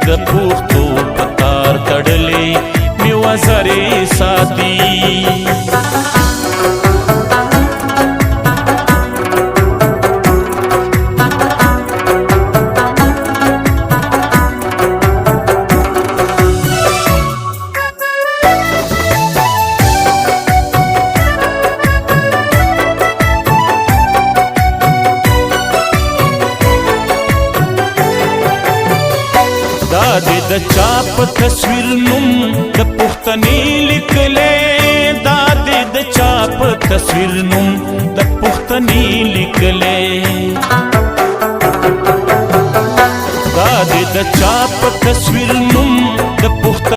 د پوښتو پتار تړلې می وزرې ساتي دادې د چا په تصویر نوم د پښتنې لیکلې دادې د چا په تصویر نوم د پښتنې لیکلې دادې د چا په تصویر نوم د پښتنې